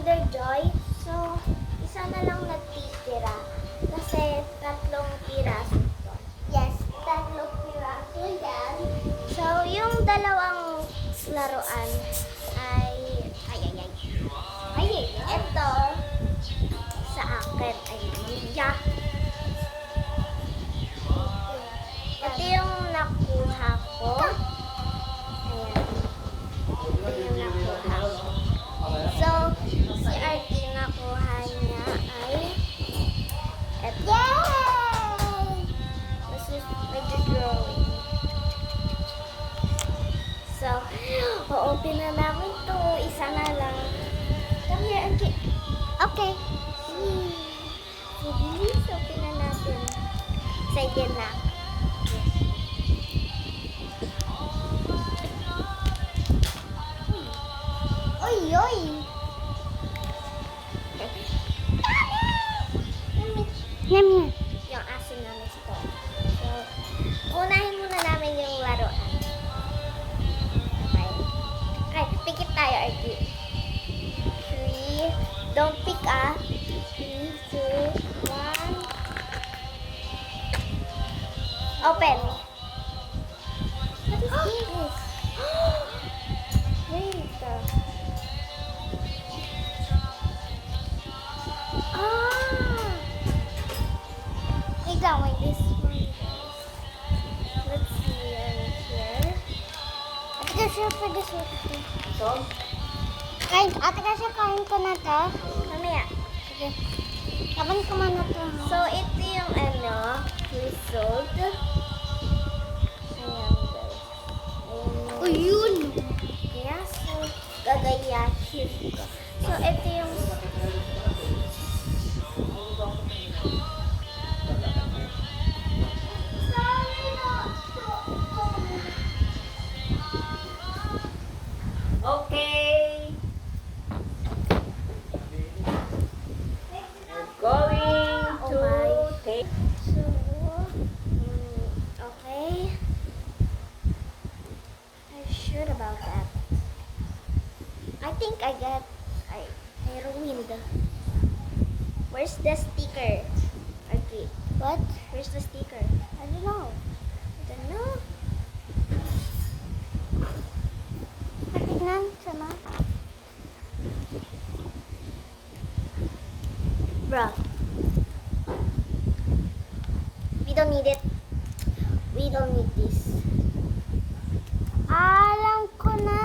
Kinder Joy. So, isa na lang natitira. Kasi 3 piraso to. Yes, 3 piraso yan. So, yung dalawang laruan ay ito sa akin ay yeah. Ito yung nakuha ko. Ayan. Ito yung nakuha ko. So, si RT nakuha niya ay ito. Yay! This is with the drawing. So, o-open na namin to. Isa na lang. Come here, RT. Okay. So, bilis. Open na natin. Sige na. Oy, oy! Yummy! Yung asin namin ito. So, unahin muna namin yung laruan. Okay? Okay, pikit tayo, RG. 3, don't pick 3, 2, 1. Open! What is this? Wait. Wait lang, wait, this one is. Let's see, here. Ate kasi for this one. So, Ate kasi kain ko na to. Mamaya. Sige. Kapan ko man na to. So, ito yung result. Ayan, guys. Ayan yung kaya, so, gagayahin ko. So, ito yung okay. We're going to take. So, okay. I'm sure about that. I think I ruined. Where's the sticker? Okay. What? Where's the sticker? I don't know. I don't know. Tignan, sama. Bruh. We don't need it. We don't need this. Alam ko na.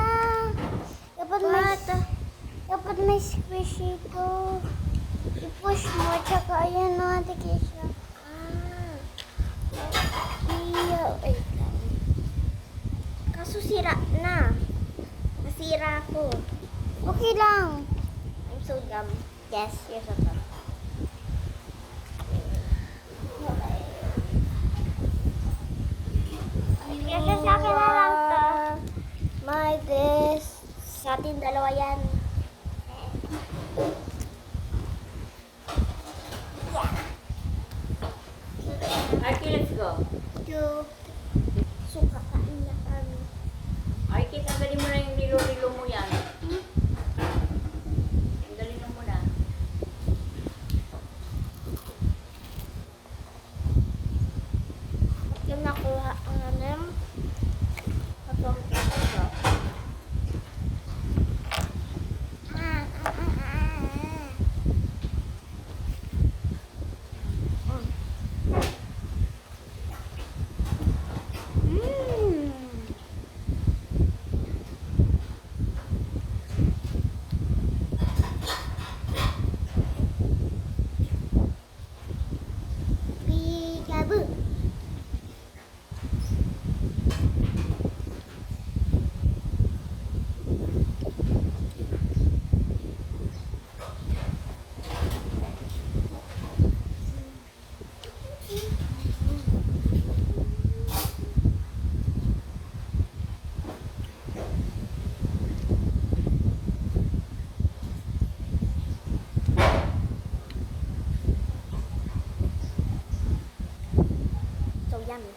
Dapat may squishy ito. I-push mo, tsaka ayan na, Tikisha. Wait lang. Kaso sira na. Nasira ako. Okay lang. I'm so dumb. Yes, you're so dumb. Kasi sa akin na lang to. My this. Sa atin dalawa yan. Arky, let's go. So, kakain na kami. Arky, tanggalin mo na yung rilo-rilo mo yan. Tanggalin mo muna. Yung nakuha ang alam. Habang ito. Peekaboo. So yummy.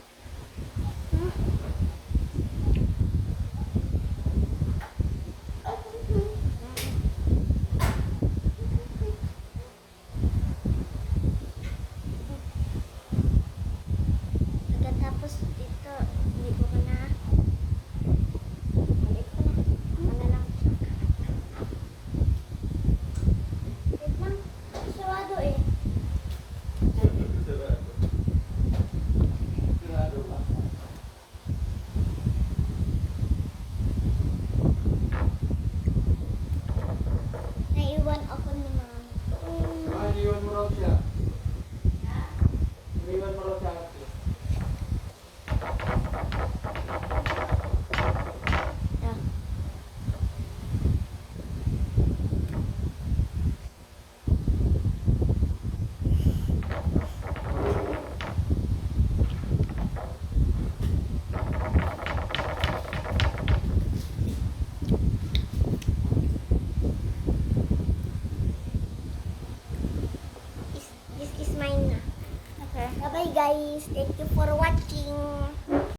Bye guys. Thank you for watching.